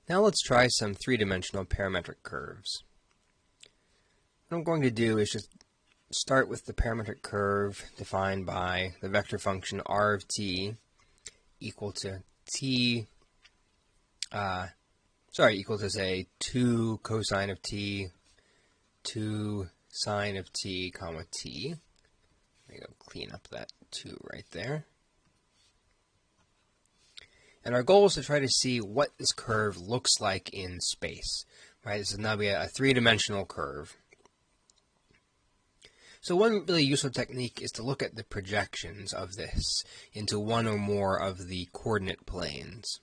Now let's try some three-dimensional parametric curves. What I'm going to do is just start with the parametric curve defined by the vector function r of t equal to equal to say 2 cosine of t, 2 sine of t, comma t. Let me go clean up that 2 right there. And our goal is to try to see what this curve looks like in space. Right? This is now be a three-dimensional curve. So one really useful technique is to look at the projections of this into one or more of the coordinate planes.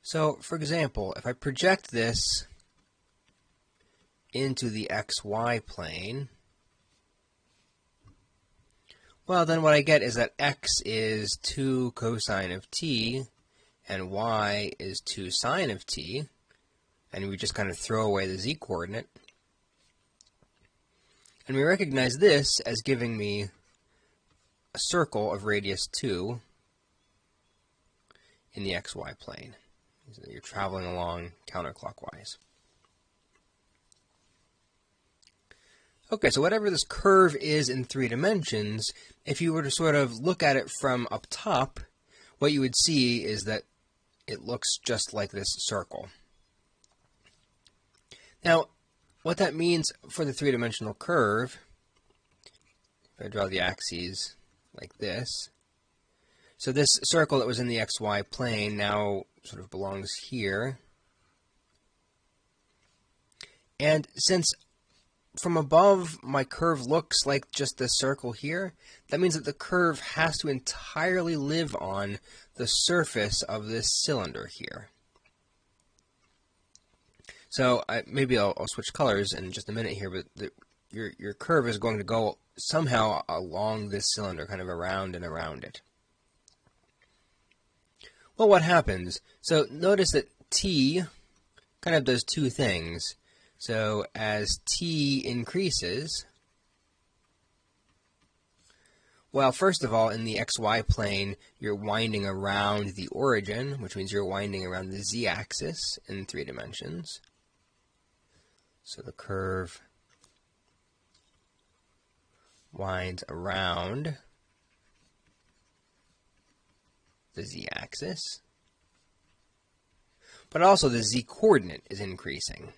So, for example, if I project this into the xy plane, well, then what I get is that x is 2 cosine of t, and y is 2 sine of t, and we just kind of throw away the z-coordinate. And we recognize this as giving me a circle of radius 2 in the xy plane. So you're traveling along counterclockwise. Okay, so whatever this curve is in 3 dimensions, if you were to sort of look at it from up top, what you would see is that it looks just like this circle. Now, what that means for the three-dimensional curve, if I draw the axes like this, so this circle that was in the xy plane now sort of belongs here. And since from above my curve looks like just this circle here, that means that the curve has to entirely live on the surface of this cylinder here. So maybe I'll switch colors in just a minute here, but your curve is going to go somehow along this cylinder, kind of around and around it. Well, what happens? So notice that t kind of does two things. So as t increases, well, first of all, in the xy plane, you're winding around the origin, which means you're winding around the z-axis in 3 dimensions. So the curve winds around the z-axis, but also the z-coordinate is increasing.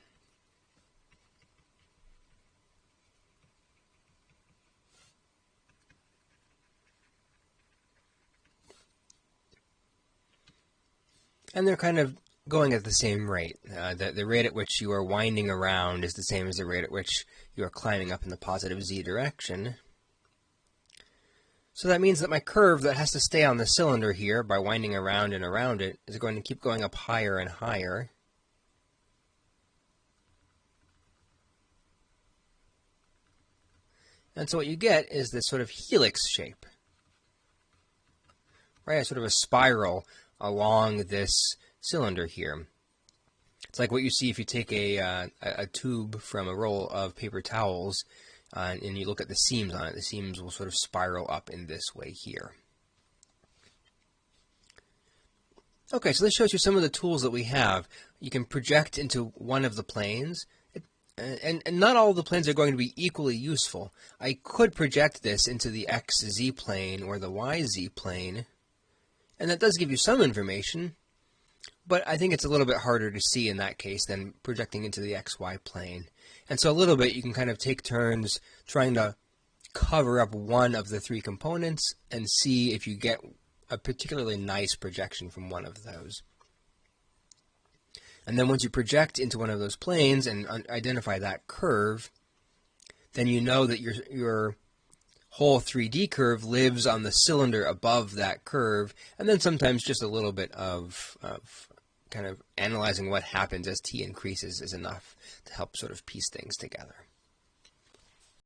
And they're kind of going at the same rate. The rate at which you are winding around is the same as the rate at which you are climbing up in the positive z direction. So that means that my curve that has to stay on the cylinder here by winding around and around it is going to keep going up higher and higher. And so what you get is this sort of helix shape, right? Sort of a spiral along this cylinder here. It's like what you see if you take a tube from a roll of paper towels and you look at the seams on it. The seams will sort of spiral up in this way here. Okay, so this shows you some of the tools that we have. You can project into one of the planes, and not all of the planes are going to be equally useful. I could project this into the xz plane or the yz plane, and that does give you some information, but I think it's a little bit harder to see in that case than projecting into the xy plane. And so a little bit you can kind of take turns trying to cover up one of the 3 components and see if you get a particularly nice projection from one of those. And then once you project into one of those planes and identify that curve, then you know that your whole 3D curve lives on the cylinder above that curve, and then sometimes just a little bit of kind of analyzing what happens as t increases is enough to help sort of piece things together.